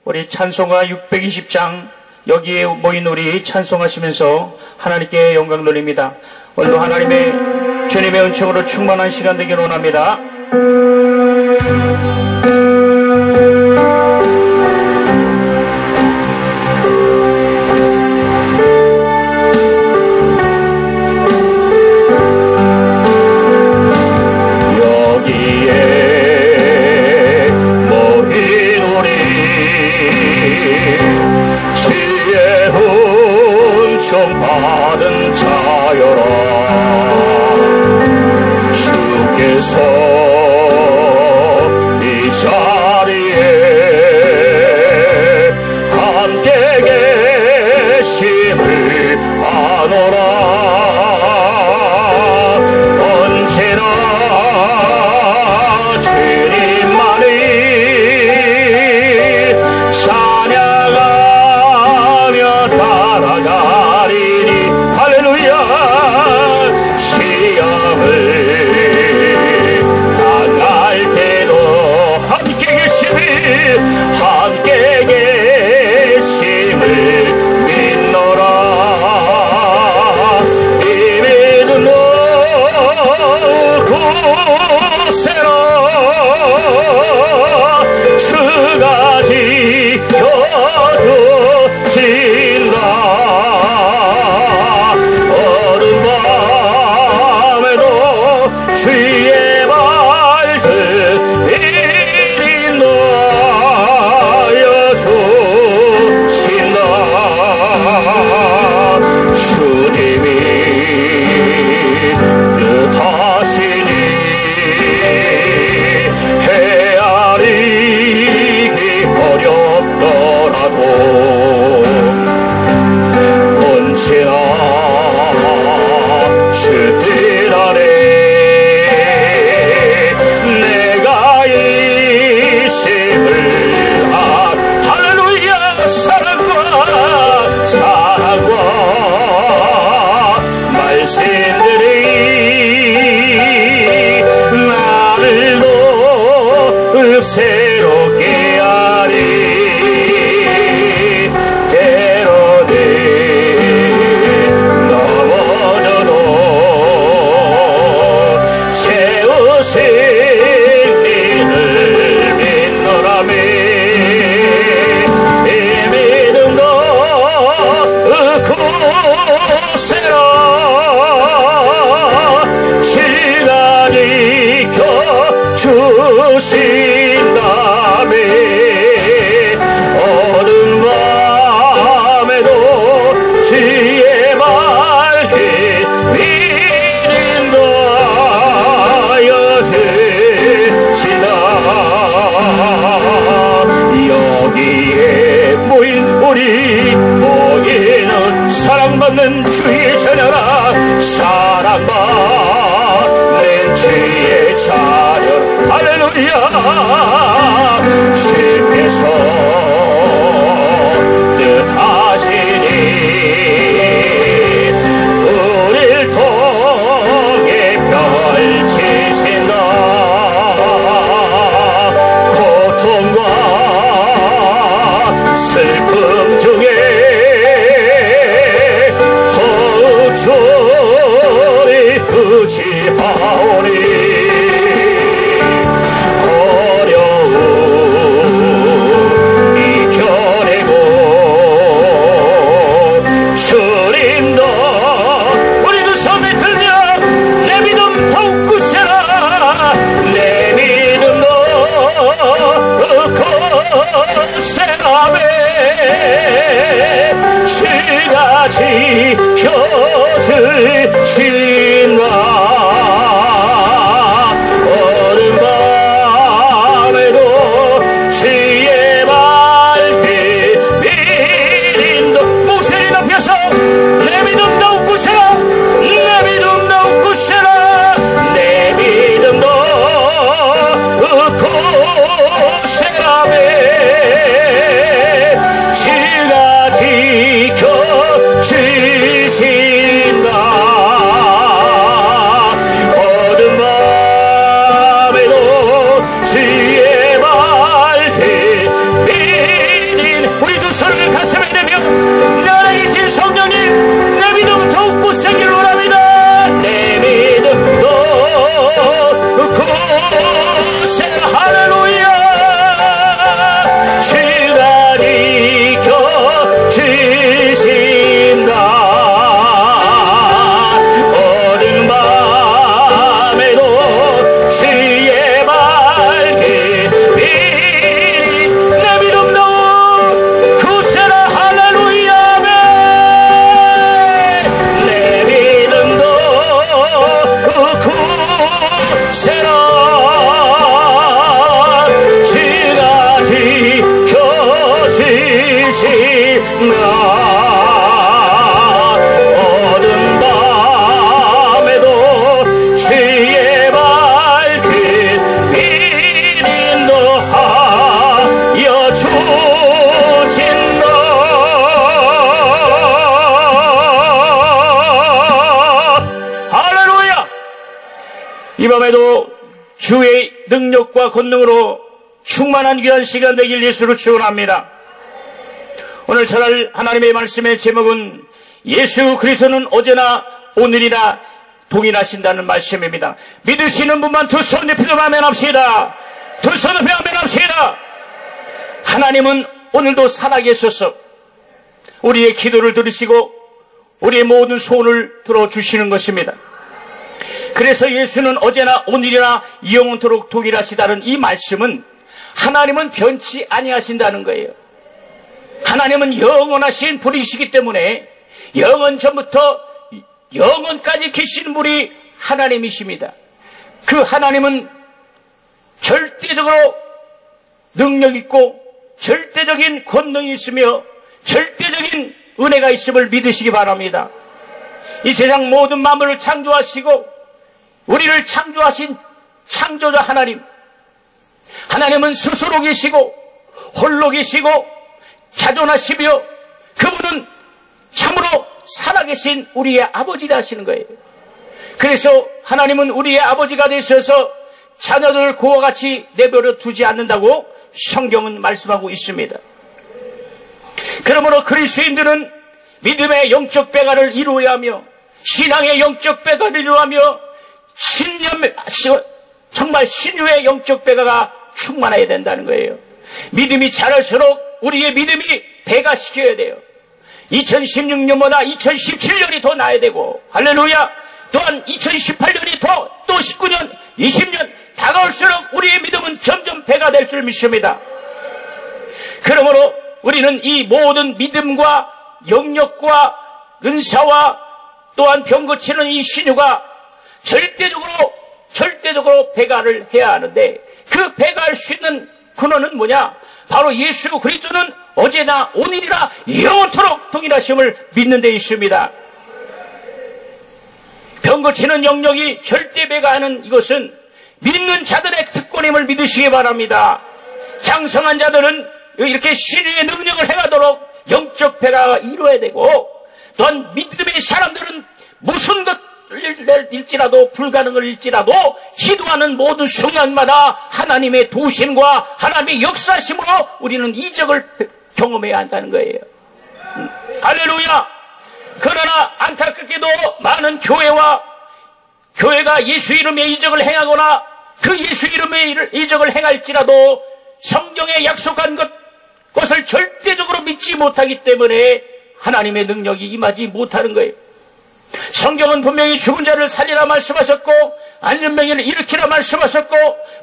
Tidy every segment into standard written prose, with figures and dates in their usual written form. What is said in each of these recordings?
우리 찬송가 620장 여기에 모인 우리 찬송하시면서 하나님께 영광 돌립니다. 오늘도 하나님의 주님의 은총으로 충만한 시간 되기를 원합니다. 받은 자여라. 주께서 이 자리에 함께 계심을 아노라. 언제나 주님만이 찬양하며 따라가리니. 할렐루야. 시험을 당할 때도 함께 계심을 믿노라. 이 믿음은 구세라. 주가 지켜주신다. 주의 말들 이리 놓여 주신다. 주님이 뜻하시니 헤아리기 어렵더라도 언제나 주들 안에 할렐루야. 사랑과 말씀들이 나를 새롭게 하리. 때로는 넘어져도 세우신 일을 믿노라며. 이 믿음도 구세라. 주가 지켜주신다며. 어두운 밤에도 주의 말씀 믿음 놓여 주신다. 여기에 모인 우리 모이는 사랑받는 주의 자녀라. 사랑받는 주의 자녀. 할렐루야. 주께서 뜻하시니 우릴 통해 펼치신다. 고통과 슬픔 중에 더욱 소리 부지하오니. 어려움 이겨내고 주님도 우리 두 손을 들며 내 믿음 더욱 굳세라. 내 믿음도 굳세라매. 주가 지켜주신다. 어른 밤에도 주의 말씀 믿음도 목소리 높여서 내 믿음 더욱 굳세라. 내 믿음 더욱 굳세라. 내 믿음도 굳세라매. 주가 지켜주신다. 밤에도 주의 능력과 권능으로 충만한 귀한 시간 되길 예수로 축원합니다. 오늘 전할 하나님의 말씀의 제목은 예수 그리스도는 어제나 오늘이나 동일하신다는 말씀입니다. 믿으시는 분만 두 손 높이 아멘합시다. 두 손 높이 아멘합시다. 하나님은 오늘도 살아계셔서 우리의 기도를 들으시고 우리의 모든 소원을 들어주시는 것입니다. 그래서 예수는 어제나 오늘이나 영원토록 동일하시다는 이 말씀은 하나님은 변치 아니하신다는 거예요. 하나님은 영원하신 분이시기 때문에 영원 전부터 영원까지 계신 분이 하나님이십니다. 그 하나님은 절대적으로 능력 있고 절대적인 권능이 있으며 절대적인 은혜가 있음을 믿으시기 바랍니다. 이 세상 모든 만물을 창조하시고 우리를 창조하신 창조자 하나님, 하나님은 스스로 계시고 홀로 계시고 자존하시며 그분은 참으로 살아계신 우리의 아버지라 하시는 거예요. 그래서 하나님은 우리의 아버지가 되셔서 자녀들을 그와 같이 내버려 두지 않는다고 성경은 말씀하고 있습니다. 그러므로 그리스도인들은 믿음의 영적 배가를 이루어야 하며 신앙의 영적 배가를 이루어야 하며 정말 신유의 영적 배가가 충만해야 된다는 거예요. 믿음이 자랄수록 우리의 믿음이 배가시켜야 돼요. 2016년보다 2017년이 더 나아야 되고 할렐루야. 또한 2018년이 또 19년 20년 다가올수록 우리의 믿음은 점점 배가 될 줄 믿습니다. 그러므로 우리는 이 모든 믿음과 영역과 은사와 또한 병 고치는 이 신유가 절대적으로 배가를 해야 하는데 그 배가할 수 있는 근원은 뭐냐? 바로 예수 그리스도는 어제나 오늘이나 영원토록 동일하심을 믿는 데 있습니다. 병 고치는 영역이 절대 배가하는 이것은 믿는 자들의 특권임을 믿으시기 바랍니다. 장성한 자들은 이렇게 신유의 능력을 행하도록 영적 배가가 이루어야 되고 또한 믿음의 사람들은 무슨 것을 일지라도 불가능을 일지라도 기도하는 모든 순간마다 하나님의 도심과 하나님의 역사심으로 우리는 이적을 경험해야 한다는 거예요. 할렐루야. 그러나 안타깝게도 많은 교회가 예수 이름의 이적을 행하거나 그 예수 이름의 이적을 행할지라도 성경에 약속한 것을 절대적으로 믿지 못하기 때문에 하나님의 능력이 임하지 못하는 거예요. 성경은 분명히 죽은 자를 살리라 말씀하셨고 안전병이를 일으키라 말씀하셨고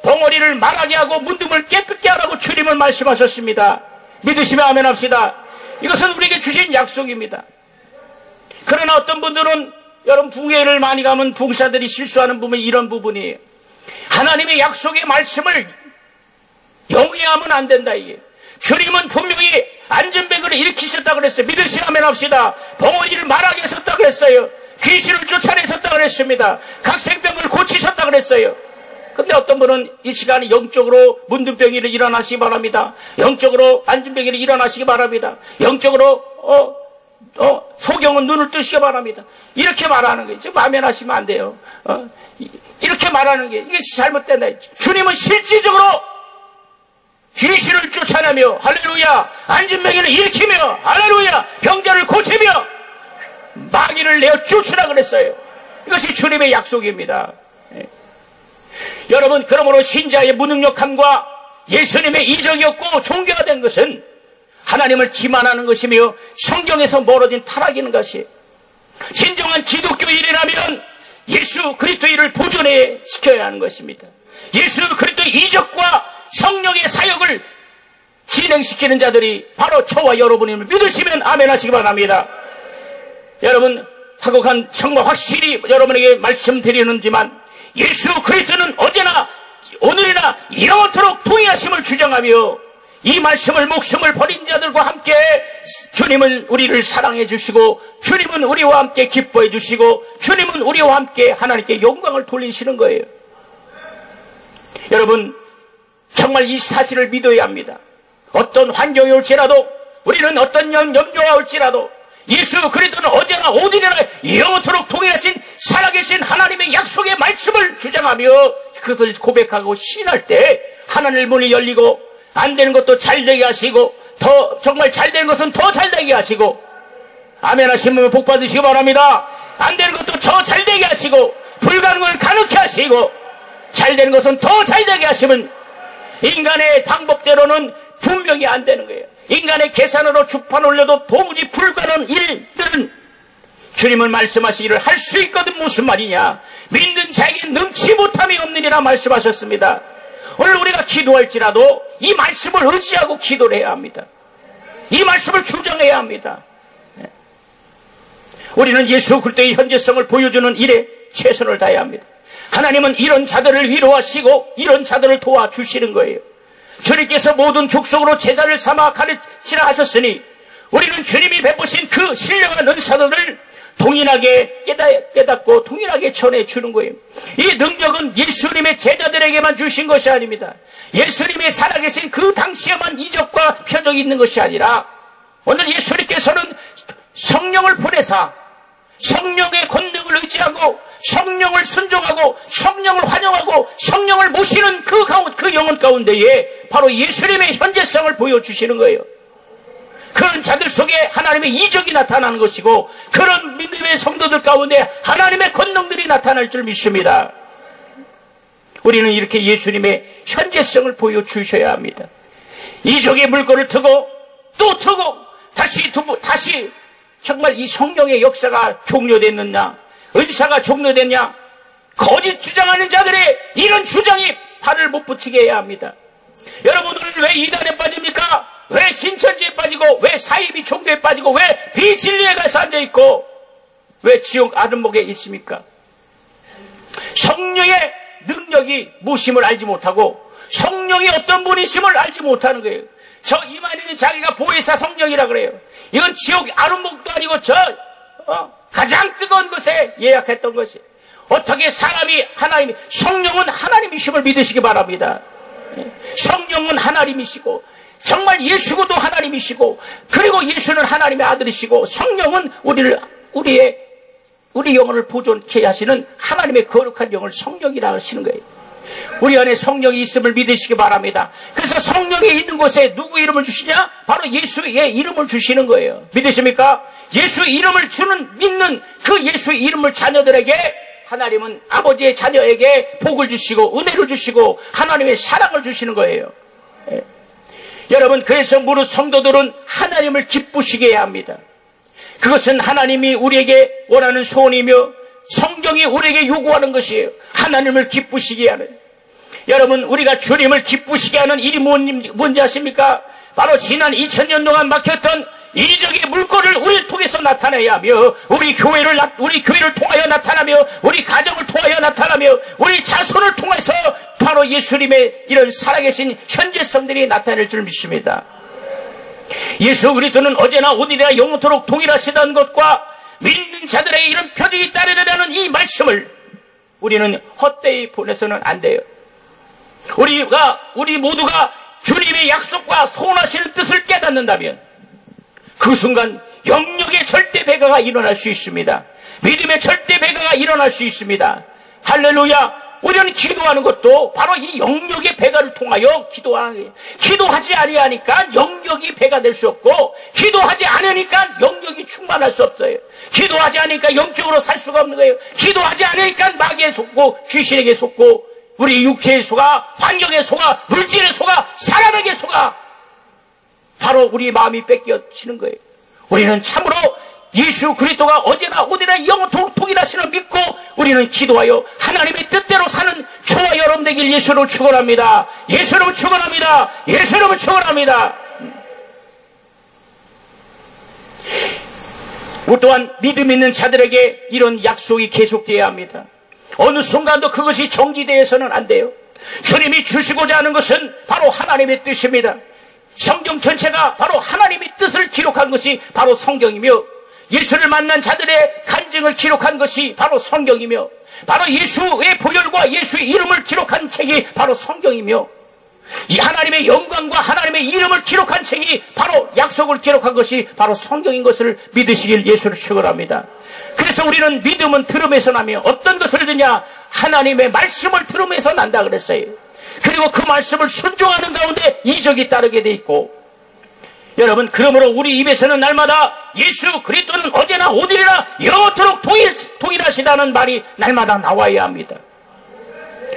벙어리를 말하게 하고 문둥을 깨끗게 하라고 주님을 말씀하셨습니다. 믿으시면 아멘 합시다. 이것은 우리에게 주신 약속입니다. 그러나 어떤 분들은 여러분 부흥회를 많이 가면 부흥사들이 실수하는 부분이 이런 부분이에요. 하나님의 약속의 말씀을 영위하면 안 된다 이게. 주님은 분명히 안전병을 일으키셨다 그랬어요. 믿으시면 아멘 합시다. 벙어리를 말하게 하셨다 그랬어요. 귀신을 쫓아내셨다 그랬습니다. 각생병을 고치셨다 그랬어요. 근데 어떤 분은 이 시간에 영적으로 문둥병이를 일어나시기 바랍니다. 영적으로 안전병이를 일어나시기 바랍니다. 영적으로 소경은 눈을 뜨시기 바랍니다. 이렇게 말하는 거예요. 지금 아멘 하시면 안 돼요. 이렇게 말하는 게 이게 잘못된다. 주님은 실질적으로 귀신을 쫓아내며 할렐루야 안전병이를 일으키며 할렐루야 병자를 고치며 마귀를 내어 쫓으라 그랬어요. 이것이 주님의 약속입니다. 여러분 그러므로 신자의 무능력함과 예수님의 이적이 없고 종교가 된 것은 하나님을 기만하는 것이며 성경에서 멀어진 타락인 것이에요. 진정한 기독교인이라면 예수 그리스도를 보존해 시켜야 하는 것입니다. 예수 그리스도의 이적과 성령의 사역을 진행시키는 자들이 바로 저와 여러분임을 믿으시면 아멘 하시기 바랍니다. 여러분 화곡한 정말 확실히 여러분에게 말씀드리는지만 예수 그리스도는 어제나 오늘이나 영원토록 동일하심을 주장하며 이 말씀을 목숨을 버린 자들과 함께 주님은 우리를 사랑해 주시고 주님은 우리와 함께 기뻐해 주시고 주님은 우리와 함께 하나님께 영광을 돌리시는 거예요. 여러분 정말 이 사실을 믿어야 합니다. 어떤 환경이 올지라도 우리는 어떤 염려가 올지라도 예수 그리스도는 어제나 오늘이나 영원토록 동일하신 살아계신 하나님의 약속의 말씀을 주장하며 그것을 고백하고 신할 때 하나님의 문이 열리고 안 되는 것도 잘 되게 하시고 더 정말 잘 되는 것은 더 잘 되게 하시고 아멘 하시면 복 받으시기 바랍니다. 안 되는 것도 더 잘 되게 하시고 불가능을 가능케 하시고 잘 되는 것은 더 잘 되게 하시면 인간의 방법대로는 분명히 안 되는 거예요. 인간의 계산으로 주판 올려도 도무지 불가능한 일들은 주님은 말씀하시기를 할 수 있거든. 무슨 말이냐? 믿는 자에게 능치 못함이 없느니라 말씀하셨습니다. 오늘 우리가 기도할지라도 이 말씀을 의지하고 기도를 해야 합니다. 이 말씀을 주장해야 합니다. 우리는 예수 그리스도의 현재성을 보여주는 일에 최선을 다해야 합니다. 하나님은 이런 자들을 위로하시고 이런 자들을 도와주시는 거예요. 주님께서 모든 족속으로 제자를 삼아 가르치라 하셨으니 우리는 주님이 베푸신 그 신령한 은사들을 동일하게 깨닫고 동일하게 전해주는 거예요. 이 능력은 예수님의 제자들에게만 주신 것이 아닙니다. 예수님이 살아계신 그 당시에만 이적과 표적이 있는 것이 아니라 오늘 예수님께서는 성령을 보내사 성령의 권능을 의지하고 성령을 순종하고 성령을 환영하고 성령을 모시는 그 영혼 가운데에 바로 예수님의 현재성을 보여주시는 거예요. 그런 자들 속에 하나님의 이적이 나타나는 것이고 그런 믿음의 성도들 가운데 하나님의 권능들이 나타날 줄 믿습니다. 우리는 이렇게 예수님의 현재성을 보여주셔야 합니다. 이적의 물꼬를 트고 또 트고 다시 정말 이 성령의 역사가 종료됐느냐, 은사가 종료됐냐, 거짓 주장하는 자들의 이런 주장이 발을 못 붙이게 해야 합니다. 여러분 오늘 왜 이단에 빠집니까? 왜 신천지에 빠지고 왜 사이비 종교에 빠지고 왜 비진리에 가서 앉아있고 왜 지옥 아름목에 있습니까? 성령의 능력이 무심을 알지 못하고 성령이 어떤 분이심을 알지 못하는 거예요. 저 이만희는 자기가 보혜사 성령이라 그래요. 이건 지옥 아름목도 아니고 가장 뜨거운 것에 예약했던 것이 어떻게 사람이 성령은 하나님이심을 믿으시기 바랍니다. 성령은 하나님이시고 정말 예수고도 하나님이시고 그리고 예수는 하나님의 아들이시고 성령은 우리 영혼을 보존케 하시는 하나님의 거룩한 영을 성령이라 하시는 거예요. 우리 안에 성령이 있음을 믿으시기 바랍니다. 그래서 성령이 있는 곳에 누구 이름을 주시냐? 바로 예수의 이름을 주시는 거예요. 믿으십니까? 예수의 이름을 믿는 그 예수의 이름을 자녀들에게 하나님은 아버지의 자녀에게 복을 주시고 은혜를 주시고 하나님의 사랑을 주시는 거예요. 여러분 그래서 무릇 성도들은 하나님을 기쁘시게 해야 합니다. 그것은 하나님이 우리에게 원하는 소원이며 성경이 우리에게 요구하는 것이에요. 하나님을 기쁘시게 하는. 여러분 우리가 주님을 기쁘시게 하는 일이 뭔지 아십니까? 바로 지난 2000년 동안 막혔던 이적의 물꼬를 우리를 통해서 나타내야 하며 우리 교회를 통하여 나타나며 우리 가정을 통하여 나타나며 우리 자손을 통해서 바로 예수님의 이런 살아계신 현재성들이 나타낼 줄 믿습니다. 예수 그리스도는 어제나 오늘이나 영원토록 동일하시다는 것과 믿는 자들에게 이런 표적이 따르리라는 이 말씀을 우리는 헛되이 보내서는 안 돼요. 우리 모두가 주님의 약속과 소원하시는 뜻을 깨닫는다면 그 순간 영역의 절대 배가가 일어날 수 있습니다. 믿음의 절대 배가가 일어날 수 있습니다. 할렐루야. 우리는 기도하는 것도 바로 이 영역의 배가를 통하여 기도하는 거예요. 기도하지 아니하니까 영역이 배가 될 수 없고 기도하지 않으니까 영역이 충만할 수 없어요. 기도하지 않으니까 영적으로 살 수가 없는 거예요. 기도하지 않으니까 마귀에 속고 귀신에게 속고 우리 육체에 속아 환경에 속아 물질에 속아 사람에게 속아 바로 우리 마음이 뺏겨지는 거예요. 우리는 참으로 예수 그리스도가 어제나 오늘이나 영원토록 동일하심을 믿고 우리는 기도하여 하나님의 뜻대로 사는 저와 여러분 되길 예수로 축원합니다. 예수로 축원합니다. 예수로 축원합니다. 또한 믿음 있는 자들에게 이런 약속이 계속되어야 합니다. 어느 순간도 그것이 정지되어서는 안 돼요. 주님이 주시고자 하는 것은 바로 하나님의 뜻입니다. 성경 전체가 바로 하나님의 뜻을 기록한 것이 바로 성경이며 예수를 만난 자들의 간증을 기록한 것이 바로 성경이며 바로 예수의 보혈과 예수의 이름을 기록한 책이 바로 성경이며 이 하나님의 영광과 하나님의 이름을 기록한 책이 바로 약속을 기록한 것이 바로 성경인 것을 믿으시길 예수를 축원합니다. 그래서 우리는 믿음은 들음에서 나며 어떤 것을 듣냐? 하나님의 말씀을 들음에서 난다 그랬어요. 그리고 그 말씀을 순종하는 가운데 이적이 따르게 돼 있고, 여러분, 그러므로 우리 입에서는 날마다 예수 그리스도는 어제나 오늘이나 영원토록 동일하시다는 말이 날마다 나와야 합니다.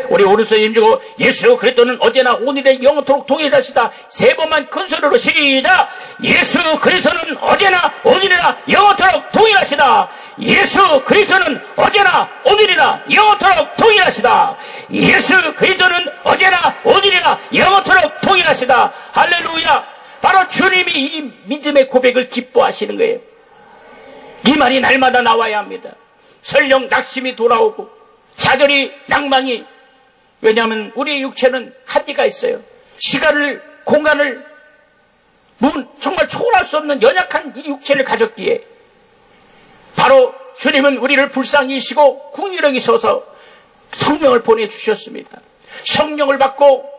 우리 오른손에 힘주고 예수 그리스도는 어제나 오늘에 영원토록 동일하시다. 세 번만 큰 소리로 시작. 예수 그리스도는 어제나 오늘이나 영원토록 동일하시다. 예수 그리스도는 어제나 오늘이나 영원토록 동일하시다. 예수 그리스도는 어제나 오늘이나 영원토록 동일하시다. 할렐루야. 바로 주님이 이 믿음의 고백을 기뻐하시는 거예요. 이 말이 날마다 나와야 합니다. 설령 낙심이 돌아오고 좌절이 낭망이, 왜냐하면 우리의 육체는 한계가 있어요. 시간을, 공간을 정말 초월할 수 없는 연약한 이 육체를 가졌기에 바로 주님은 우리를 불쌍히 여기시고 궁휼히 여기셔서 성령을 보내주셨습니다. 성령을 받고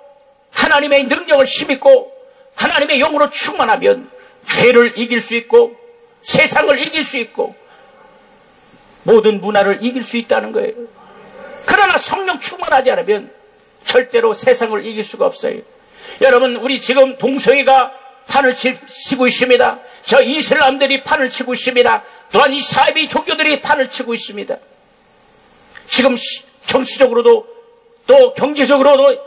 하나님의 능력을 힘입고 하나님의 영으로 충만하면 죄를 이길 수 있고 세상을 이길 수 있고 모든 문화를 이길 수 있다는 거예요. 그러나 성령 충만하지 않으면 절대로 세상을 이길 수가 없어요. 여러분, 우리 지금 동성애가 판을 치고 있습니다. 저 이슬람들이 판을 치고 있습니다. 또한 이 사이비 종교들이 판을 치고 있습니다. 지금 정치적으로도 또 경제적으로도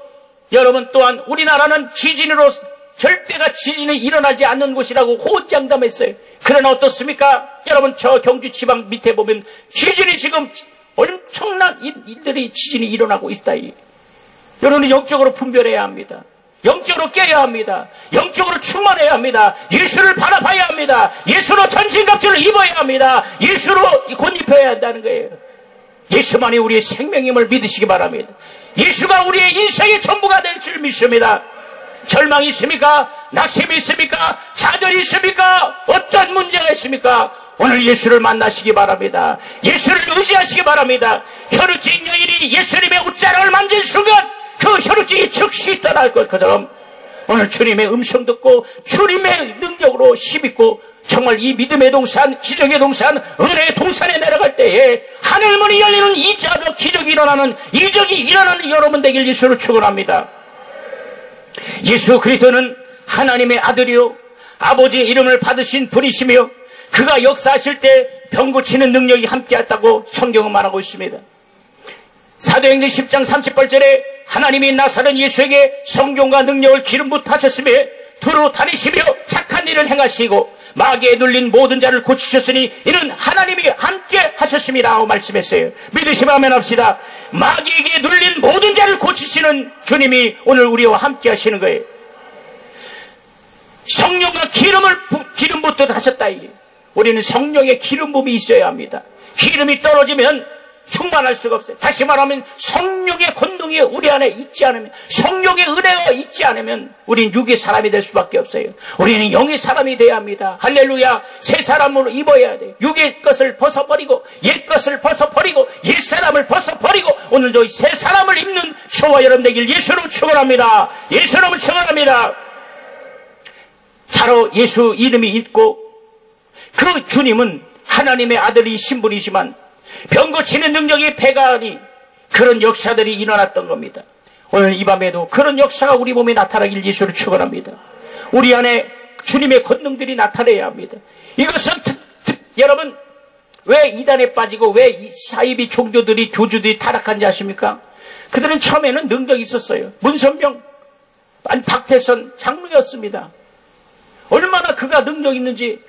여러분, 또한 우리나라는 지진으로 절대가 지진이 일어나지 않는 곳이라고 호언장담했어요. 그러나 어떻습니까? 여러분, 저 경주 지방 밑에 보면 지진이 지금 엄청난 일들이 지진이 일어나고 있다. 여러분은 영적으로 분별해야 합니다. 영적으로 깨야 합니다. 영적으로 충만해야 합니다. 예수를 바라봐야 합니다. 예수로 전신갑주를 입어야 합니다. 예수로 곧 입혀야 한다는 거예요. 예수만이 우리의 생명임을 믿으시기 바랍니다. 예수가 우리의 인생의 전부가 될 줄 믿습니다. 절망이 있습니까? 낙심이 있습니까? 좌절이 있습니까? 어떤 문제가 있습니까? 오늘 예수를 만나시기 바랍니다. 예수를 의지하시기 바랍니다. 혈루증 여인이 예수님의 옷자락을 만진 순간 그 혈루증이 즉시 떠날 것처럼 오늘 주님의 음성 듣고 주님의 능력으로 힘입고 정말 이 믿음의 동산, 기적의 동산, 은혜의 동산에 내려갈 때에 하늘문이 열리는 이자적 기적이 일어나는, 이적이 일어나는 여러분 되길 예수를 축원합니다. 예수 그리스도는 하나님의 아들이요 아버지의 이름을 받으신 분이시며 그가 역사하실 때 병 고치는 능력이 함께했다고 성경은 말하고 있습니다. 사도행전 10장 38절에 하나님이 나사렛 예수에게 성경과 능력을 기름 붓하셨으며 두루 다니시며 착한 일을 행하시고 마귀에 눌린 모든 자를 고치셨으니 이는 하나님이 함께 하셨습니다 하고 말씀했어요. 믿으시면 아멘 합시다. 마귀에게 눌린 모든 자를 고치시는 주님이 오늘 우리와 함께 하시는 거예요. 성령과 기름 붓듯 하셨다. 우리는 성령의 기름 부음이 있어야 합니다. 기름이 떨어지면 충만할 수가 없어요. 다시 말하면 성령의 권능이 우리 안에 있지 않으면, 성령의 은혜가 있지 않으면 우리는 육의 사람이 될 수밖에 없어요. 우리는 영의 사람이 돼야 합니다. 할렐루야. 새 사람으로 입어야 돼요. 육의 것을 벗어버리고 옛 것을 벗어버리고 옛 사람을 벗어버리고 오늘도 새 사람을 입는 저와 여러분 되길 예수로 축원합니다. 예수로 축원합니다. 바로 예수 이름이 있고 그 주님은 하나님의 아들이 신분이지만 병 고치는 능력이 배가하니 그런 역사들이 일어났던 겁니다. 오늘 이 밤에도 그런 역사가 우리 몸에 나타나길 예수를 축원합니다. 우리 안에 주님의 권능들이 나타나야 합니다. 이것은 여러분 왜 이단에 빠지고 왜 이 사이비 종교들이 교주들이 타락한지 아십니까? 그들은 처음에는 능력이 있었어요. 문선병, 박태선 장로였습니다. 얼마나 그가 능력 있는지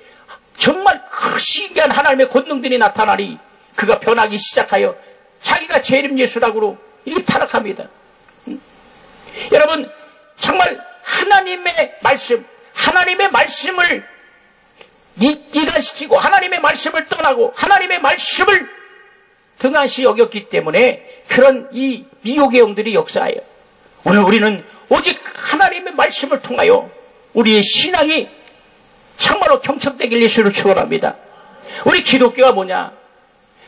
정말 그 신기한 하나님의 권능들이 나타나니 그가 변하기 시작하여 자기가 재림 예수라고 이렇게 타락합니다. 여러분 정말 하나님의 말씀을 이단시키고 하나님의 말씀을 떠나고 하나님의 말씀을 등한시 여겼기 때문에 그런 이 미혹의 영들이 역사해요. 오늘 우리는 오직 하나님의 말씀을 통하여 우리의 신앙이 정말로 경청되길 예수를 축원합니다. 우리 기독교가 뭐냐?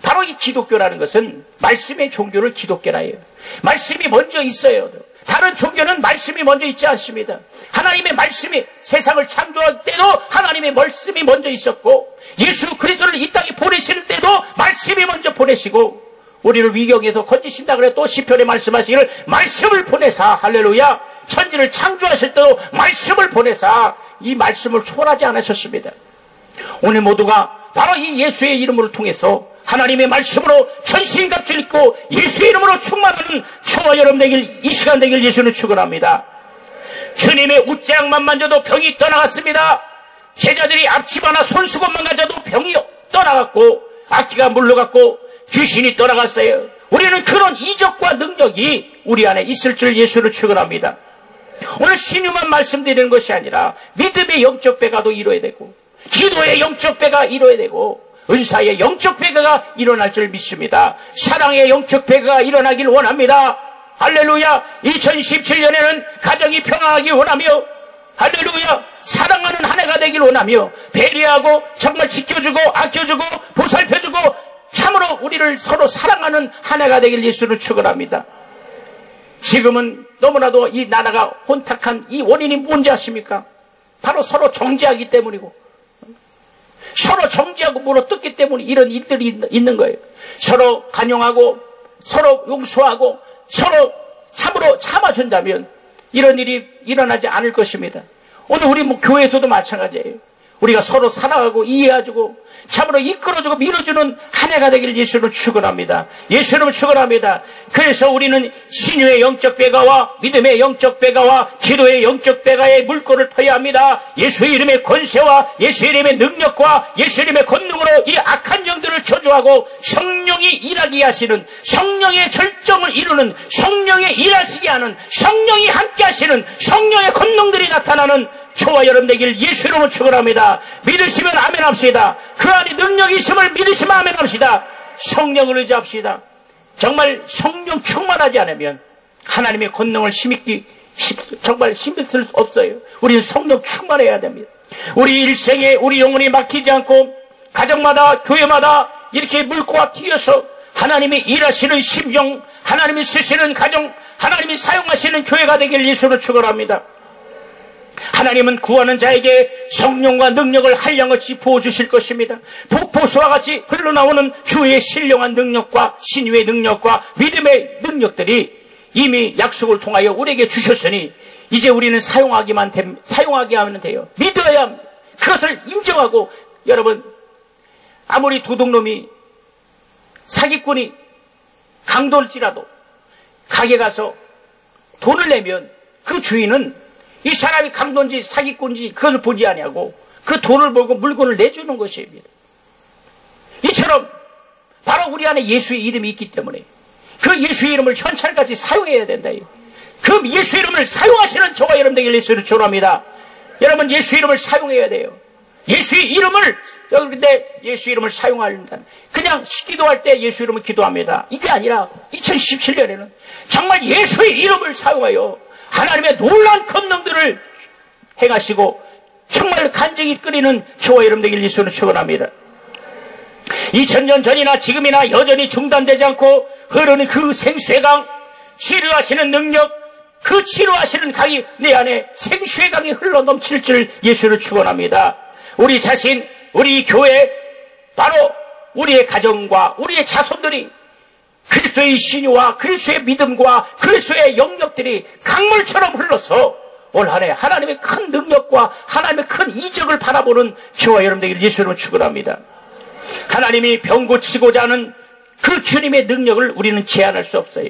바로 이 기독교라는 것은 말씀의 종교를 기독교라 해요. 말씀이 먼저 있어요. 다른 종교는 말씀이 먼저 있지 않습니다. 하나님의 말씀이 세상을 창조할 때도 하나님의 말씀이 먼저 있었고, 예수 그리스도를 이 땅에 보내실 때도 말씀이 먼저 보내시고, 우리를 위경에서 건지신다 그래 또 시편에 말씀하시기를 말씀을 보내사, 할렐루야, 천지를 창조하실 때도 말씀을 보내사 이 말씀을 초월하지 않으셨습니다. 오늘 모두가 바로 이 예수의 이름으로 통해서 하나님의 말씀으로 전신갑주를 입고 예수의 이름으로 충만하는 저와 여러분 되길, 이 시간 되길 예수는 축원합니다. 주님의 옷장만 만져도 병이 떠나갔습니다. 제자들이 앞치마나 손수건만 가져도 병이 떠나갔고, 악기가 물러갔고, 귀신이 떠나갔어요. 우리는 그런 이적과 능력이 우리 안에 있을 줄 예수를 축원합니다. 오늘 신유만 말씀드리는 것이 아니라 믿음의 영적 배가도 이루어야 되고, 기도의 영적 배가 이루어야 되고, 은사의 영적 배가가 일어날 줄 믿습니다. 사랑의 영적 배가가 일어나길 원합니다. 할렐루야. 2017년에는 가정이 평안하길 원하며, 할렐루야, 사랑하는 한 해가 되길 원하며, 배려하고 정말 지켜주고 아껴주고 보살펴주고 참으로 우리를 서로 사랑하는 한 해가 되길 예수는 축원합니다. 지금은 너무나도 이 나라가 혼탁한 이 원인이 뭔지 아십니까? 바로 서로 정죄하기 때문이고, 서로 정죄하고 물어뜯기 때문에 이런 일들이 있는 거예요. 서로 간용하고 서로 용서하고 서로 참으로 참아준다면 이런 일이 일어나지 않을 것입니다. 오늘 우리 교회에서도 마찬가지예요. 우리가 서로 사랑하고 이해해주고 참으로 이끌어주고 밀어주는 한 해가 되길 예수를 축원합니다. 예수를 축원합니다. 그래서 우리는 신유의 영적 배가와 믿음의 영적 배가와 기도의 영적 배가의 물꼬를 터야 합니다. 예수의 이름의 권세와 예수의 이름의 능력과 예수의 이름의 권능으로 이 악한 영들을 저주하고 성령이 일하게 하시는, 성령의 절정을 이루는, 성령의 일하시게 하는, 성령이 함께 하시는 성령의 권능들이 나타나는 저와 여러분 되길 예수 이름으로 축원합니다. 믿으시면 아멘 합시다. 그 안에 능력이 있음을 믿으시면 아멘 합시다. 성령을 의지합시다. 정말 성령 충만하지 않으면 하나님의 권능을 정말 힘쓸 수 없어요. 우리는 성령 충만해야 됩니다. 우리 일생에 우리 영혼이 막히지 않고 가정마다 교회마다 이렇게 물꼬가 튀어서 하나님이 일하시는 심령, 하나님이 쓰시는 가정, 하나님이 사용하시는 교회가 되길 예수로 축원합니다. 하나님은 구하는 자에게 성령과 능력을 한량없이 부어주실 것입니다. 폭포수와 같이 흘러나오는 주의 신령한 능력과 신유의 능력과 믿음의 능력들이 이미 약속을 통하여 우리에게 주셨으니 이제 우리는 사용하게 하면 돼요. 믿어야 합니다. 그것을 인정하고, 여러분, 아무리 도둑놈이 사기꾼이 강도일지라도 가게 가서 돈을 내면 그 주인은 이 사람이 강도인지 사기꾼인지 그걸 보지 아니하고 그 돈을 벌고 물건을 내주는 것입니다. 이처럼 바로 우리 안에 예수의 이름이 있기 때문에 그 예수의 이름을 현찰같이 사용해야 된다. 그 예수의 이름을 사용하시는 저와 여러분 되길 예수를 축원합니다. 여러분, 예수의 이름을 사용해야 돼요. 예수의 이름을, 그런데 예수의 이름을 사용한다. 그냥 기도할 때 예수 이름을 기도합니다. 이게 아니라 2017년에는 정말 예수의 이름을 사용하여 하나님의 놀라운 권능들을 행하시고 정말 간증이 끓이는 저와 여러분 되길 예수는 축원합니다. 2000년 전이나 지금이나 여전히 중단되지 않고 흐르는 그 생수의 강, 치료하시는 능력, 그 치료하시는 강이 내 안에 생수의 강이 흘러 넘칠 줄 예수를 축원합니다. 우리 자신, 우리 교회, 바로 우리의 가정과 우리의 자손들이 그리스도의 신유와 그리스도의 믿음과 그리스도의 영역들이 강물처럼 흘러서 올 한 해 하나님의 큰 능력과 하나님의 큰 이적을 바라보는 저와 여러분들 예수님을 축원합니다. 하나님이 병 고치고자 하는 그 주님의 능력을 우리는 제한할 수 없어요.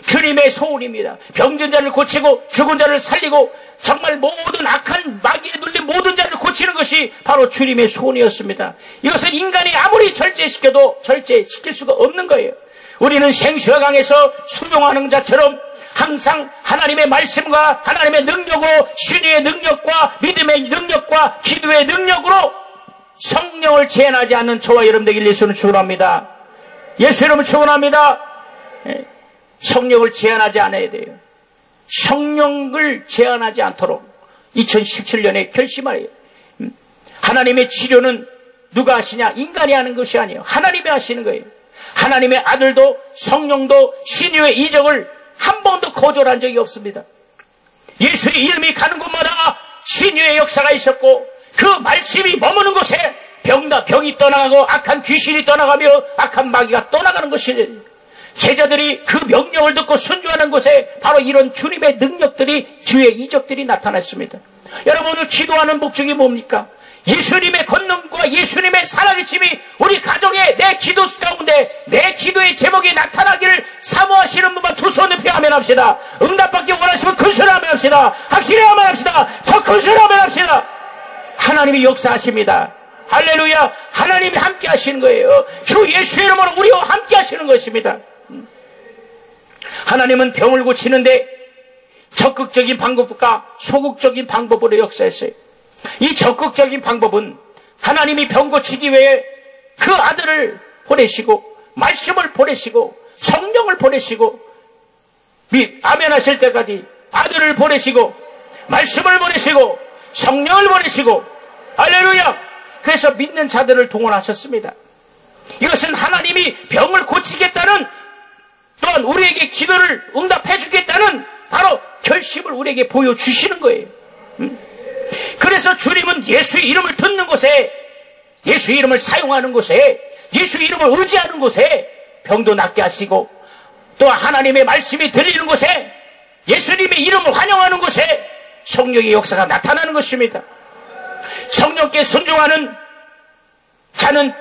주님의 소원입니다. 병든 자를 고치고 죽은 자를 살리고 정말 모든 악한 마귀에 눌린 모든 자를 고치는 것이 바로 주님의 소원이었습니다. 이것은 인간이 아무리 절제시켜도 절제시킬 수가 없는 거예요. 우리는 생수의 강에서 수용하는 자처럼 항상 하나님의 말씀과 하나님의 능력으로, 신의 능력과 믿음의 능력과 기도의 능력으로 성령을 제한하지 않는 저와 여러분 되길 예수는 축원합니다. 예수 이름을 축원합니다. 성령을 제한하지 않아야 돼요. 성령을 제한하지 않도록 2017년에 결심하래요. 하나님의 치료는 누가 하시냐? 인간이 하는 것이 아니에요. 하나님이 하시는 거예요. 하나님의 아들도 성령도 신유의 이적을 한 번도 거절한 적이 없습니다. 예수의 이름이 가는 곳마다 신유의 역사가 있었고 그 말씀이 머무는 곳에 병이 떠나가고 악한 귀신이 떠나가며 악한 마귀가 떠나가는 것이 제자들이 그 명령을 듣고 순종하는 곳에 바로 이런 주님의 능력들이 주의 이적들이 나타났습니다. 여러분 오늘 기도하는 목적이 뭡니까? 예수님의 권능과 예수님의 살아계심이 우리 가정에 내 기도 가운데 내 기도의 제목이 나타나기를 사모하시는 분만 두 손 높이 아멘 합시다. 응답받기 원하시면 큰 소리 아멘 합시다. 확실히 아멘 합시다. 더 큰 소리 아멘 합시다. 하나님이 역사하십니다. 할렐루야. 하나님이 함께 하시는 거예요. 주 예수의 이름으로 우리와 함께 하시는 것입니다. 하나님은 병을 고치는데 적극적인 방법과 소극적인 방법으로 역사했어요. 이 적극적인 방법은 하나님이 병 고치기 위해 그 아들을 보내시고 말씀을 보내시고 성령을 보내시고 아멘 하실 때까지 아들을 보내시고 말씀을 보내시고 성령을 보내시고 할렐루야. 그래서 믿는 자들을 동원하셨습니다. 이것은 하나님이 병을 고치겠다는 또한 우리에게 기도를 응답해 주겠다는 바로 결심을 우리에게 보여주시는 거예요. 그래서 주님은 예수의 이름을 듣는 곳에 예수의 이름을 사용하는 곳에 예수의 이름을 의지하는 곳에 병도 낫게 하시고 또 하나님의 말씀이 들리는 곳에 예수님의 이름을 환영하는 곳에 성령의 역사가 나타나는 것입니다. 성령께 순종하는 자는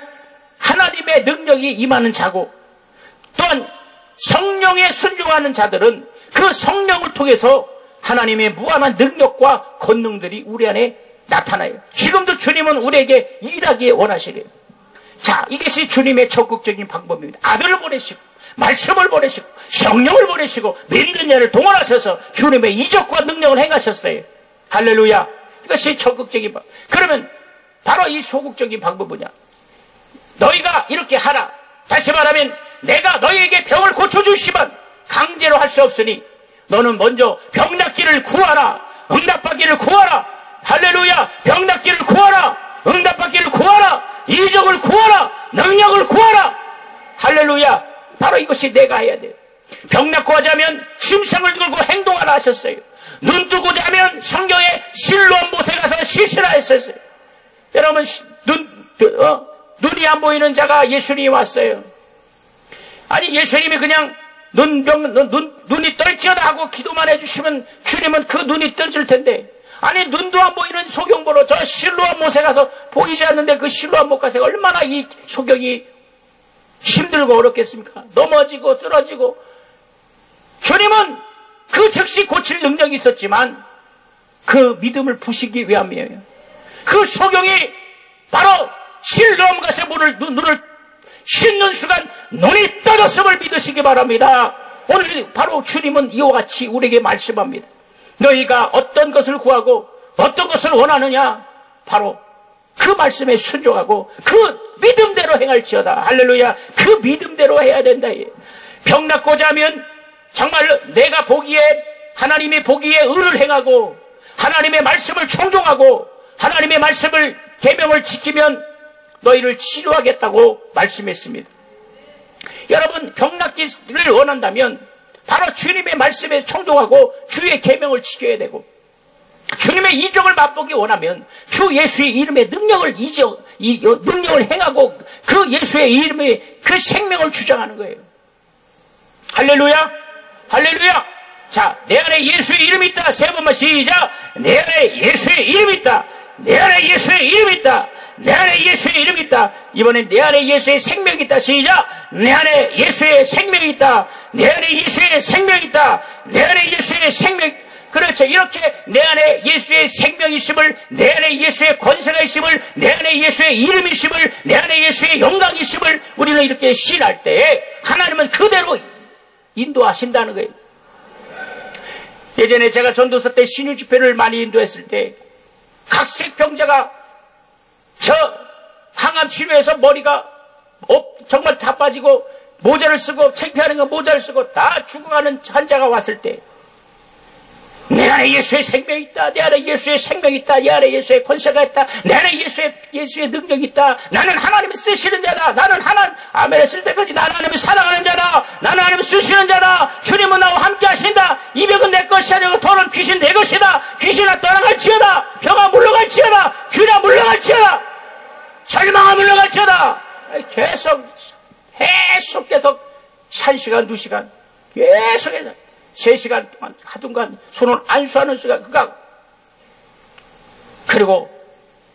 하나님의 능력이 임하는 자고 또한 성령에 순종하는 자들은 그 성령을 통해서 하나님의 무한한 능력과 권능들이 우리 안에 나타나요. 지금도 주님은 우리에게 일하기에 원하시래요. 자, 이것이 주님의 적극적인 방법입니다. 아들을 보내시고 말씀을 보내시고 성령을 보내시고 믿는 자를 동원하셔서 주님의 이적과 능력을 행하셨어요. 할렐루야. 이것이 적극적인 방법. 그러면 바로 이 소극적인 방법은 뭐냐? 너희가 이렇게 하라. 다시 말하면 내가 너희에게 병을 고쳐주시면 강제로 할 수 없으니 너는 먼저 병 낫기를 구하라. 응답받기를 구하라. 할렐루야. 병 낫기를 구하라. 응답받기를 구하라. 이적을 구하라. 능력을 구하라. 할렐루야. 바로 이것이 내가 해야 돼요. 병 낫고 하자면 심상을 들고 행동하라 하셨어요. 눈 뜨고 자면 성경에 실로암 못에 가서 씻으라 했었어요. 여러분 눈이 안 보이는 자가 예수님이 왔어요. 아니 예수님이 그냥 눈이 떨지어다 하고 기도만 해주시면 주님은 그 눈이 떨질 텐데 아니 눈도 안 보이는 소경보로 저 실로암 못에 가서 보이지 않는데 그 실로암 못 가서 얼마나 이 소경이 힘들고 어렵겠습니까? 넘어지고 쓰러지고 주님은 그 즉시 고칠 능력이 있었지만 그 믿음을 부시기 위함이에요. 그 소경이 바로 실로암 가서 눈을 씻는 순간 눈이 떠졌음을 믿으시기 바랍니다. 오늘 바로 주님은 이와 같이 우리에게 말씀합니다. 너희가 어떤 것을 구하고 어떤 것을 원하느냐 바로 그 말씀에 순종하고 그 믿음대로 행할지어다. 할렐루야. 그 믿음대로 해야 된다. 병 낫고자 하면 정말 내가 보기에 하나님이 보기에 의를 행하고 하나님의 말씀을 청종하고 하나님의 말씀을 계명을 지키면 너희를 치료하겠다고 말씀했습니다. 여러분 병 낫기를 원한다면 바로 주님의 말씀에 청종하고 주의 계명을 지켜야 되고 주님의 이적을 맛보기 원하면 주 예수의 이름의 능력을 행하고 그 예수의 이름의 그 생명을 주장하는 거예요. 할렐루야. 할렐루야. 자, 내 안에 예수의 이름이 있다. 세 번만 시작. 내 안에 예수의 이름이 있다. 내 안에 예수의 이름이 있다. 내 안에 예수의 이름이 있다. 이번엔 내 안에 예수의 생명이 있다. 시작. 내 안에 예수의 생명이 있다. 내 안에 예수의 생명이 있다. 내 안에 예수의 생명. 그렇죠. 이렇게 내 안에 예수의 생명이 있음을, 내 안에 예수의 권세가 있음을, 내 안에 예수의 이름이 있음을, 내 안에 예수의 영광이 있음을 우리는 이렇게 신할 때 하나님은 그대로 인도하신다는 거예요. 예전에 제가 전도서 때 신유 집회를 많이 인도했을 때 각색 병자가 저 항암 치료해서 머리가 정말 다 빠지고 모자를 쓰고 창피하는 거 모자를 쓰고 다 죽어가는 환자가 왔을 때 내 안에 예수의 생명이 있다. 내 안에 예수의 생명이 있다. 내 안에 예수의 권세가 있다. 내 안에 예수의 능력이 있다. 나는 하나님이 쓰시는 자다. 나는 아멘 했을 때까지 나는 하나님이 사랑하는 자다. 나는 하나님이 쓰시는 자다. 주님은 나와 함께 하신다. 이 벽은 내 것이 아니고 돌은 귀신 내 것이다. 귀신아 떠나갈지어다. 병아 물러갈지어다. 귀나 물러갈지어다. 절망아 물러갈지어다. 계속 1시간 2시간 계속해서 3시간 동안 하든간 손을 안수하는 수가 그가 그리고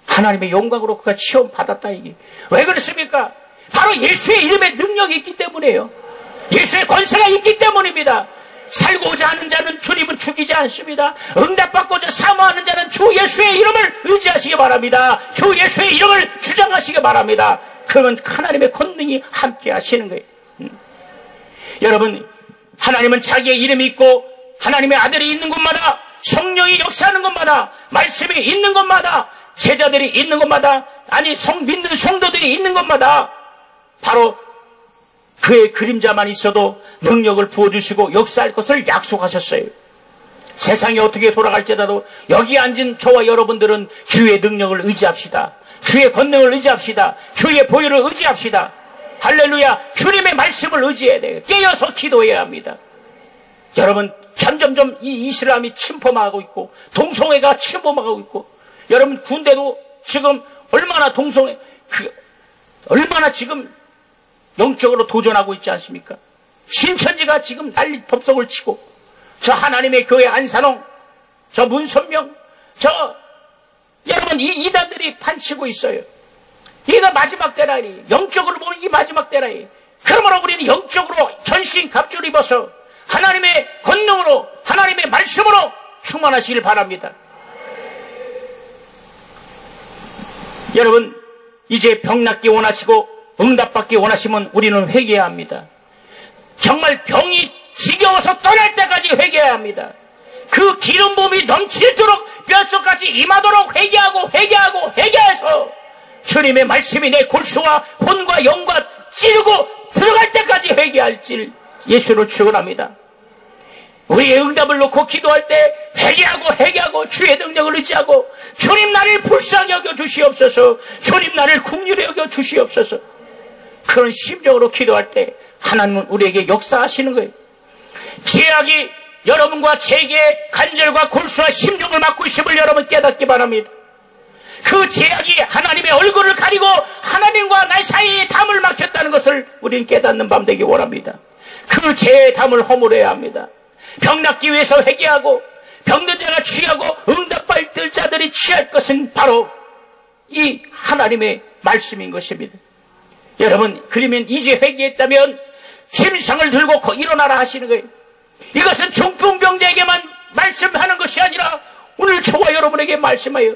하나님의 영광으로 그가 체험받았다. 이게 왜 그렇습니까? 바로 예수의 이름에 능력이 있기 때문이에요. 예수의 권세가 있기 때문입니다. 살고자 하는 자는 주님은 죽이지 않습니다. 응답받고자 사모하는 자는 주 예수의 이름을 의지하시기 바랍니다. 주 예수의 이름을 주장하시기 바랍니다. 그러면 하나님의 권능이 함께 하시는 거예요. 여러분, 하나님은 자기의 이름이 있고 하나님의 아들이 있는 곳마다, 성령이 역사하는 곳마다, 말씀이 있는 곳마다, 제자들이 있는 곳마다, 믿는 성도들이 있는 곳마다 바로 그의 그림자만 있어도 능력을 부어주시고 역사할 것을 약속하셨어요. 세상이 어떻게 돌아갈지라도 여기 앉은 저와 여러분들은 주의 능력을 의지합시다. 주의 권능을 의지합시다. 주의 보혈을 의지합시다. 할렐루야. 주님의 말씀을 의지해야 돼요. 깨어서 기도해야 합니다. 여러분, 점점점 이 이슬람이 침범하고 있고 동성애가 침범하고 있고, 여러분 군대도 지금 얼마나 얼마나 지금 영적으로 도전하고 있지 않습니까? 신천지가 지금 난리 법석을 치고, 저 하나님의 교회 안산홍, 저 문선명, 여러분 이 이단들이 판치고 있어요. 이가 마지막 때라니. 영적으로 보면 이 마지막 때라니. 그러므로 우리는 영적으로 전신 갑주를 입어서 하나님의 권능으로, 하나님의 말씀으로 충만하시길 바랍니다. 여러분, 이제 병 낫기 원하시고 응답받기 원하시면 우리는 회개해야 합니다. 정말 병이 지겨워서 떠날 때까지 회개해야 합니다. 그 기름 부음이 넘치도록 뼛속까지 임하도록 회개해서 주님의 말씀이 내 골수와 혼과 영과 찌르고 들어갈 때까지 회개할지 예수를 축원합니다. 우리의 응답을 놓고 기도할 때 회개하고 주의 능력을 의지하고, 주님 나를 불쌍히 여겨 주시옵소서, 주님 나를 긍휼히 여겨 주시옵소서, 그런 심정으로 기도할 때 하나님은 우리에게 역사하시는 거예요. 제약이 여러분과 제게 관절과 골수와 심령을 막고 있음을 여러분 깨닫기 바랍니다. 그 제약이 하나님의 얼굴을 가리고 하나님과 나 사이에 담을 막혔다는 것을 우리는 깨닫는 밤 되기 원합니다. 그 죄의 담을 허물어야 합니다. 병 낫기 위해서 회개하고, 병든 자가 취하고 응답받을 자들이 취할 것은 바로 이 하나님의 말씀인 것입니다. 여러분, 그러면 이제 회개했다면 침상을 들고 일어나라 하시는 거예요. 이것은 중풍병자에게만 말씀하는 것이 아니라 오늘 저와 여러분에게 말씀해요.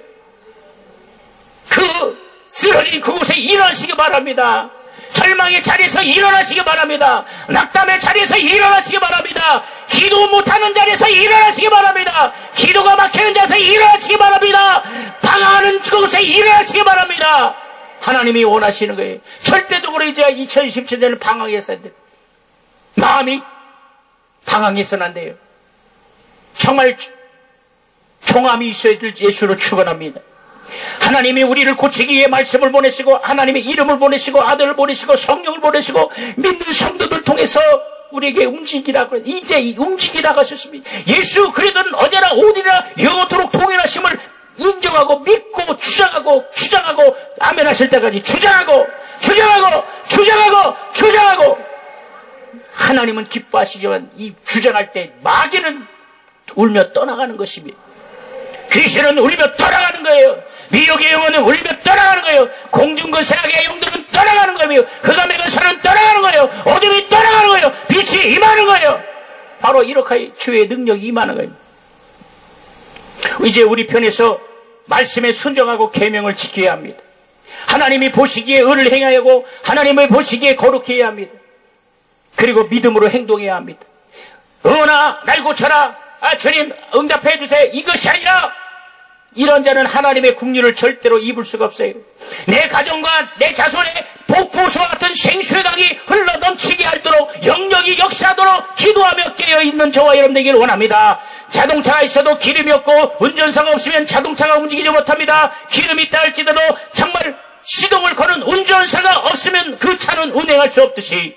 쓰러진 그곳에 일어나시기 바랍니다. 절망의 자리에서 일어나시기 바랍니다. 낙담의 자리에서 일어나시기 바랍니다. 기도 못하는 자리에서 일어나시기 바랍니다. 기도가 막히는 자리에서 일어나시기 바랍니다. 방황하는 그곳에 일어나시기 바랍니다. 하나님이 원하시는 거예요. 절대적으로 이제 2017년을 방황했어야 돼요. 마음이 방황해서는 안 돼요. 정말 종함이 있어야 될 예수를 축원합니다. 하나님이 우리를 고치기 위해 말씀을 보내시고, 하나님의 이름을 보내시고, 아들을 보내시고, 성령을 보내시고, 믿는 성도들 통해서 우리에게 움직이라고, 이제 움직이라고 하셨습니다. 예수 그리스도는 어제나 오늘이나 영원토록 동일하심을 인정하고 믿고 주장하고 아멘 하실 때까지 주장하고 하나님은 기뻐하시지만 이 주장할 때 마귀는 울며 떠나가는 것입니다. 귀신은 울며 떠나가는 거예요. 미혹의 영혼은 울며 떠나가는 거예요. 공중근세하게 영들은 떠나가는 거예요. 흑암의 근세는 떠나가는 거예요. 어둠이 떠나가는 거예요. 빛이 임하는 거예요. 바로 이렇게 주의 능력이 임하는 거예요. 이제 우리 편에서 말씀에 순종하고 계명을 지켜야 합니다. 하나님이 보시기에 의를 행해야 하고, 하나님을 보시기에 거룩해야 합니다. 그리고 믿음으로 행동해야 합니다. 응원아 날 고쳐라, 주님 응답해 주세요, 이것이 아니라 이런 자는 하나님의 국류를 절대로 입을 수가 없어요. 내 가정과 내 자손의 폭포수와 같은 생수의 강이 흘러 넘치게 하도록 영역이 역사하도록 기도하며 깨어있는 저와 여러분 되기를 원합니다. 자동차가 있어도 기름이 없고 운전사가 없으면 자동차가 움직이지 못합니다. 기름이 있다 할지라도 정말 시동을 거는 운전사가 없으면 그 차는 운행할 수 없듯이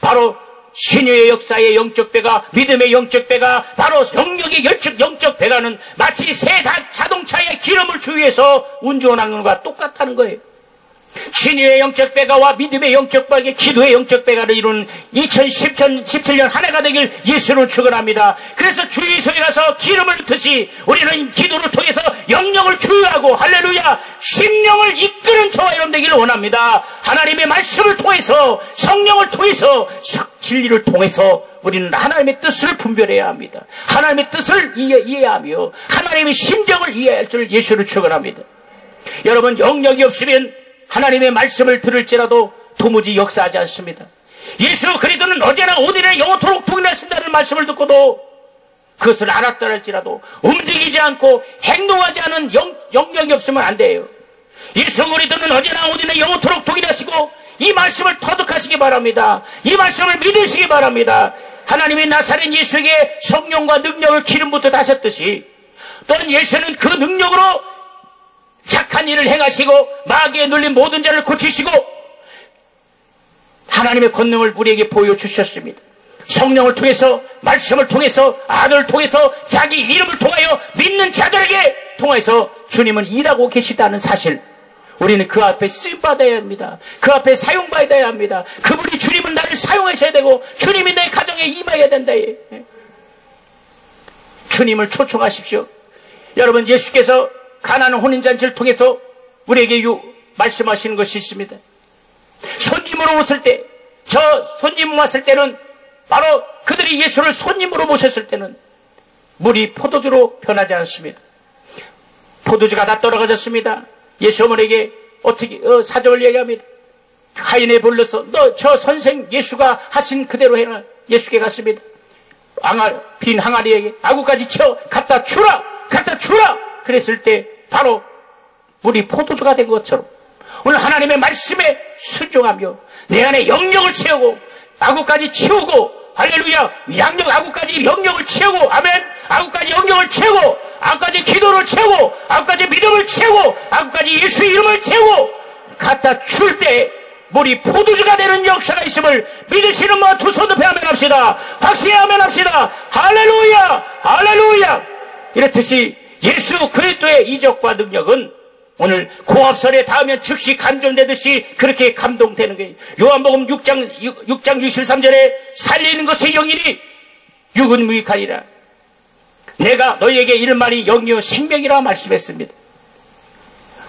바로 신유의 역사의 영적 배가, 믿음의 영적 배가, 바로 영역의 영적 배가는 마치 새 자동차의 기름을 주위해서 운전하는 것과 똑같다는 거예요. 신유의 영적 배가와 믿음의 영적 배가, 기도의 영적 배가를 이루는 2017년 한 해가 되길 예수로 축원합니다. 그래서 주의소에 가서 기름을 넣듯이 우리는 기도를 통해서 영역을 주유하고 할렐루야 심령을 이끄는 저와 여러분 되기를 원합니다. 하나님의 말씀을 통해서 성령을 통해서 진리를 통해서 우리는 하나님의 뜻을 분별해야 합니다. 하나님의 뜻을 이해하며 하나님의 심정을 이해할 줄 예수를 축원합니다. 여러분 영역이 없으면 하나님의 말씀을 들을지라도 도무지 역사하지 않습니다. 예수 그리스도는 어제나 오늘이나 영원토록 동일하신다는 말씀을 듣고도 그것을 알았다 할지라도 움직이지 않고 행동하지 않은 영역이 없으면 안 돼요. 예수 그리스도는 어제나 오늘이나 영원토록 동일하시고 이 말씀을 터득하시기 바랍니다. 이 말씀을 믿으시기 바랍니다. 하나님이 나사렛 예수에게 성령과 능력을 기름부터 다셨듯이 또한 예수는 그 능력으로 착한 일을 행하시고 마귀에 눌린 모든 자를 고치시고 하나님의 권능을 우리에게 보여주셨습니다. 성령을 통해서 말씀을 통해서 아들을 통해서 자기 이름을 통하여 믿는 자들에게 통해서 주님은 일하고 계시다는 사실 우리는 그 앞에 쓰임받아야 합니다. 그 앞에 사용받아야 합니다. 그분이 주님은 나를 사용하셔야 되고 주님이 내 가정에 임해야 된다. 주님을 초청하십시오. 여러분 예수께서 가나안 혼인잔치를 통해서 우리에게 말씀하시는 것이 있습니다. 손님으로 오실 때, 저 손님 왔을 때는 바로 그들이 예수를 손님으로 모셨을 때는 물이 포도주로 변하지 않습니다. 포도주가 다 떨어졌습니다. 예수 어머니에게 어떻게 사정을 얘기합니다. 하인에 불러서 너 저 선생 예수가 하신 그대로 해라. 예수께 갔습니다. 빈 항아리에게 아구까지 쳐 갖다 주라. 그랬을 때 바로 물이 포도주가 된 것처럼 오늘 하나님의 말씀에 순종하며 내 안에 영역을 채우고 아구까지 채우고 할렐루야 아구까지 영역을 채우고 아멘 아구까지 영역을 채우고 아구까지 기도를 채우고 아구까지 믿음을 채우고 아구까지 예수 이름을 채우고 갖다 줄 때 물이 포도주가 되는 역사가 있음을 믿으시는 분 두 손 높여 아멘합시다. 확실히 아멘합시다. 할렐루야 이렇듯이 예수 그리스도의 이적과 능력은 오늘 고합설에 닿으면 즉시 감정되듯이 그렇게 감동되는 거예요. 요한복음 6장 63절에 살리는 것이 영이니 육은 무익하리라. 내가 너희에게 이런 말이 영이요 생명이라 말씀했습니다.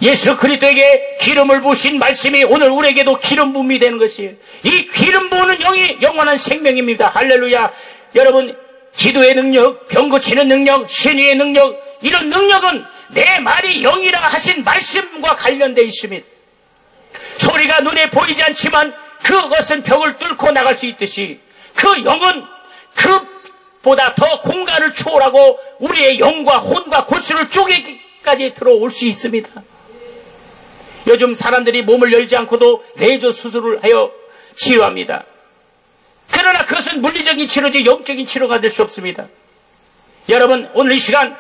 예수 그리스도에게 기름을 부으신 말씀이 오늘 우리에게도 기름 부음이 되는 것이에요. 이 기름 부으는 영이 영원한 생명입니다. 할렐루야. 여러분 기도의 능력, 병 고치는 능력, 신유의 능력 이런 능력은 내 말이 영이라 하신 말씀과 관련되어 있습니다. 소리가 눈에 보이지 않지만 그것은 벽을 뚫고 나갈 수 있듯이 그 영은 그보다 더 공간을 초월하고 우리의 영과 혼과 골수를 쪼개기까지 들어올 수 있습니다. 요즘 사람들이 몸을 열지 않고도 레이저 수술을 하여 치료합니다. 그러나 그것은 물리적인 치료지 영적인 치료가 될 수 없습니다. 여러분 오늘 이 시간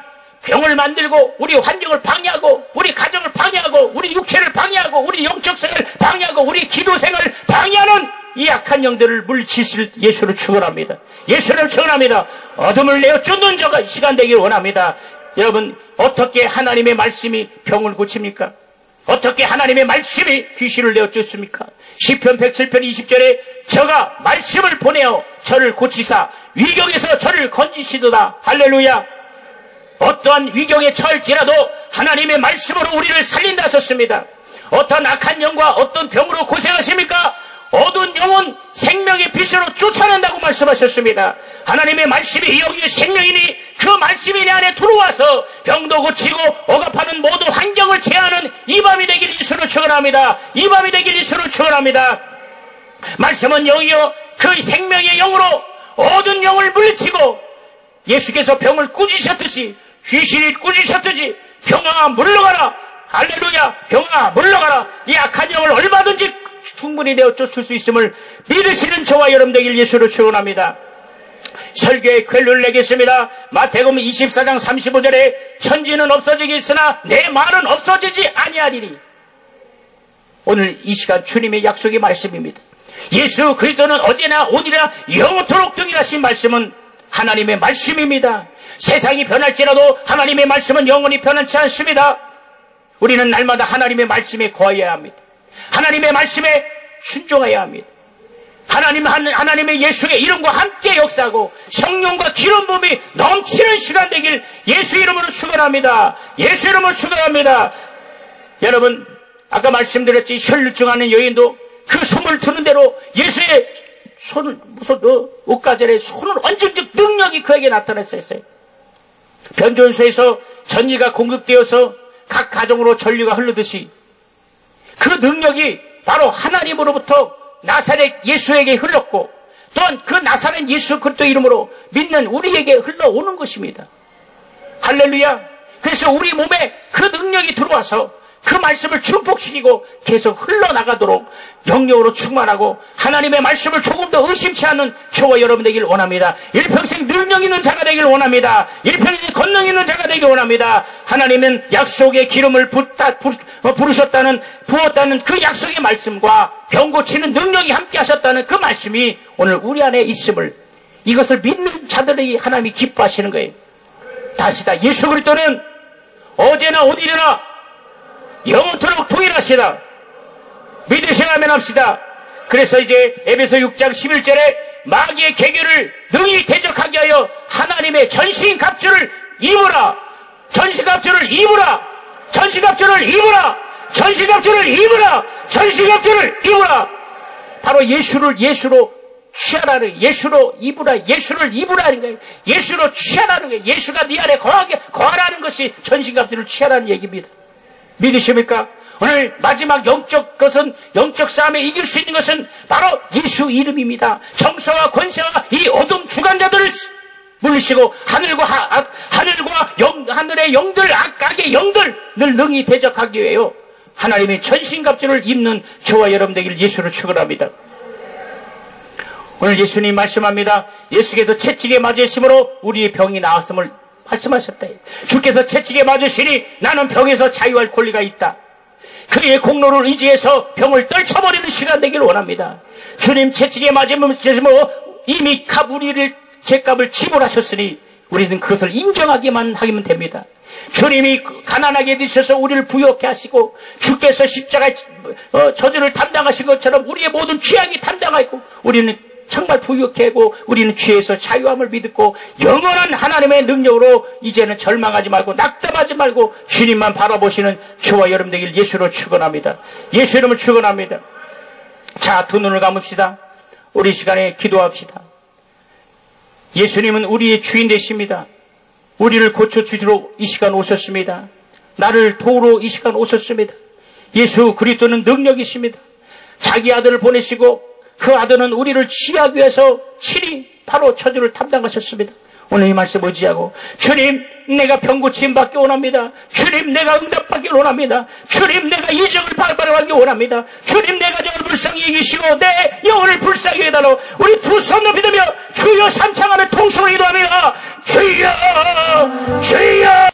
병을 만들고 우리 환경을 방해하고 우리 가정을 방해하고 우리 육체를 방해하고 우리 영적성을 방해하고 우리 기도생을 방해하는 이 악한 영들을 물리치실 예수를 축원합니다. 예수를 축원합니다. 어둠을 내어 쫓는 자가 이 시간 되길 원합니다. 여러분 어떻게 하나님의 말씀이 병을 고칩니까? 어떻게 하나님의 말씀이 귀신을 내어 쫓습니까? 시편 107편 20절에 저가 말씀을 보내어 저를 고치사 위경에서 저를 건지시도다. 할렐루야. 어떠한 위경에 처할지라도 하나님의 말씀으로 우리를 살린다 하셨습니다. 어떤 악한 영과 어떤 병으로 고생하십니까? 어두운 영은 생명의 빛으로 쫓아낸다고 말씀하셨습니다. 하나님의 말씀이 영의 생명이니 그 말씀이 내 안에 들어와서 병도 고치고 억압하는 모든 환경을 제하는 이 밤이 되길 예수로 축원합니다. 이 밤이 되길 예수로 축원합니다. 말씀은 영이요 그 생명의 영으로 어두운 영을 물리치고 예수께서 병을 꾸짖으셨듯이 귀신이 꾸짖으셨듯이 병아 물러가라. 할렐루야. 병아 물러가라. 이 악한 영을 얼마든지 충분히 내어 쫓을 수 있음을 믿으시는 저와 여러분 되길 예수로 축원합니다. 설교의 궤를 내겠습니다. 마태복음 24장 35절에 천지는 없어지겠으나 내 말은 없어지지 아니하리니. 오늘 이 시간 주님의 약속의 말씀입니다. 예수 그리스도는 어제나 오늘이나 영원토록 동일하신 말씀은 하나님의 말씀입니다. 세상이 변할지라도 하나님의 말씀은 영원히 변하지 않습니다. 우리는 날마다 하나님의 말씀에 거해야 합니다. 하나님의 말씀에 순종해야 합니다. 하나님의 예수의 이름과 함께 역사하고 성령과 기름 부음이 넘치는 시간 되길 예수 이름으로 축원합니다. 예수 이름으로 축원합니다. 여러분, 아까 말씀드렸지, 혈루증하는 여인도 그 소문을 듣는 대로 예수의 손을, 옷가젤에 손을 얹은 즉 능력이 그에게 나타났었어요. 변전소에서 전기가 공급되어서 각 가정으로 전류가 흐르듯이 그 능력이 바로 하나님으로부터 나사렛 예수에게 흘렀고, 또한 그 나사렛 예수 그리스도 이름으로 믿는 우리에게 흘러오는 것입니다. 할렐루야. 그래서 우리 몸에 그 능력이 들어와서 그 말씀을 증폭시키고 계속 흘러나가도록 영역으로 충만하고 하나님의 말씀을 조금 더 의심치 않는 저와 여러분 되길 원합니다. 일평생 능력 있는 자가 되길 원합니다. 일평생 권능 있는 자가 되길 원합니다. 하나님은 약속의 기름을 부으셨다는 그 약속의 말씀과 병 고치는 능력이 함께 하셨다는 그 말씀이 오늘 우리 안에 있음을, 이것을 믿는 자들이 하나님이 기뻐하시는 거예요. 다시다. 예수 그리스도는 어제나 오늘이나 영원토록 동일하시다. 믿으시라면 합시다. 그래서 이제 에베소 6장 11절에 마귀의 계계를 능히 대적하게 하여 하나님의 전신갑주를 입으라. 전신갑주를 입으라. 전신갑주를 입으라. 전신갑주를 입으라. 전신갑주를 입으라. 바로 예수로 취하라는, 예수로 입으라. 예수를 입으라는 거예요. 예수로 취하라는 거예요. 예수가 네 안에 거하라는 것이 전신갑주를 취하라는 얘기입니다. 믿으십니까? 오늘 마지막 영적 싸움에 이길 수 있는 것은 바로 예수 이름입니다. 정서와 권세와 이 어둠 주관자들을 물리시고 하늘의 영들, 악의 영들 늘 능히 대적하기 위해요. 하나님의 전신갑주를 입는 저와 여러분 되길 예수를 축원합니다. 오늘 예수님 말씀합니다. 예수께서 채찍에 맞으심으로 우리의 병이 나았음을 말씀하셨다. 주께서 채찍에 맞으시니 나는 병에서 자유할 권리가 있다. 그의 공로를 의지해서 병을 떨쳐버리는 시간 되길 원합니다. 주님 채찍에 맞으심으로 이미 우리를 죄값을 지불하셨으니 우리는 그것을 인정하기만 하면 됩니다. 주님이 가난하게 되셔서 우리를 부유하게 하시고 주께서 십자가 저주를 담당하신 것처럼 우리의 모든 죄악이 담당하고 우리는 정말 부유하게 하고 우리는 죄에서 자유함을 믿고 영원한 하나님의 능력으로 이제는 절망하지 말고 낙담하지 말고 주님만 바라보시는 저와 여러분 되길 예수로 축원합니다. 예수 이름을 축원합니다. 자, 두 눈을 감읍시다. 우리 시간에 기도합시다. 예수님은 우리의 주인 되십니다. 우리를 고쳐주시러 이 시간 오셨습니다. 나를 도우러 이 시간 오셨습니다. 예수 그리스도는 능력이십니다. 자기 아들을 보내시고 그 아들은 우리를 치유하기 위해서 친히 바로 저주를 담당하셨습니다. 오늘 이 말씀 의지하고 주님 내가 병 고침 받기 원합니다. 주님 내가 응답 받기 원합니다. 주님 내가 이적을 발발하기 원합니다. 주님 내가 저를 불쌍히 여기시고 내 영혼을 불쌍히 해달라고 우리 두 손 높이 들며 주여 삼창하는 통성을 기도합니다. 주여 주여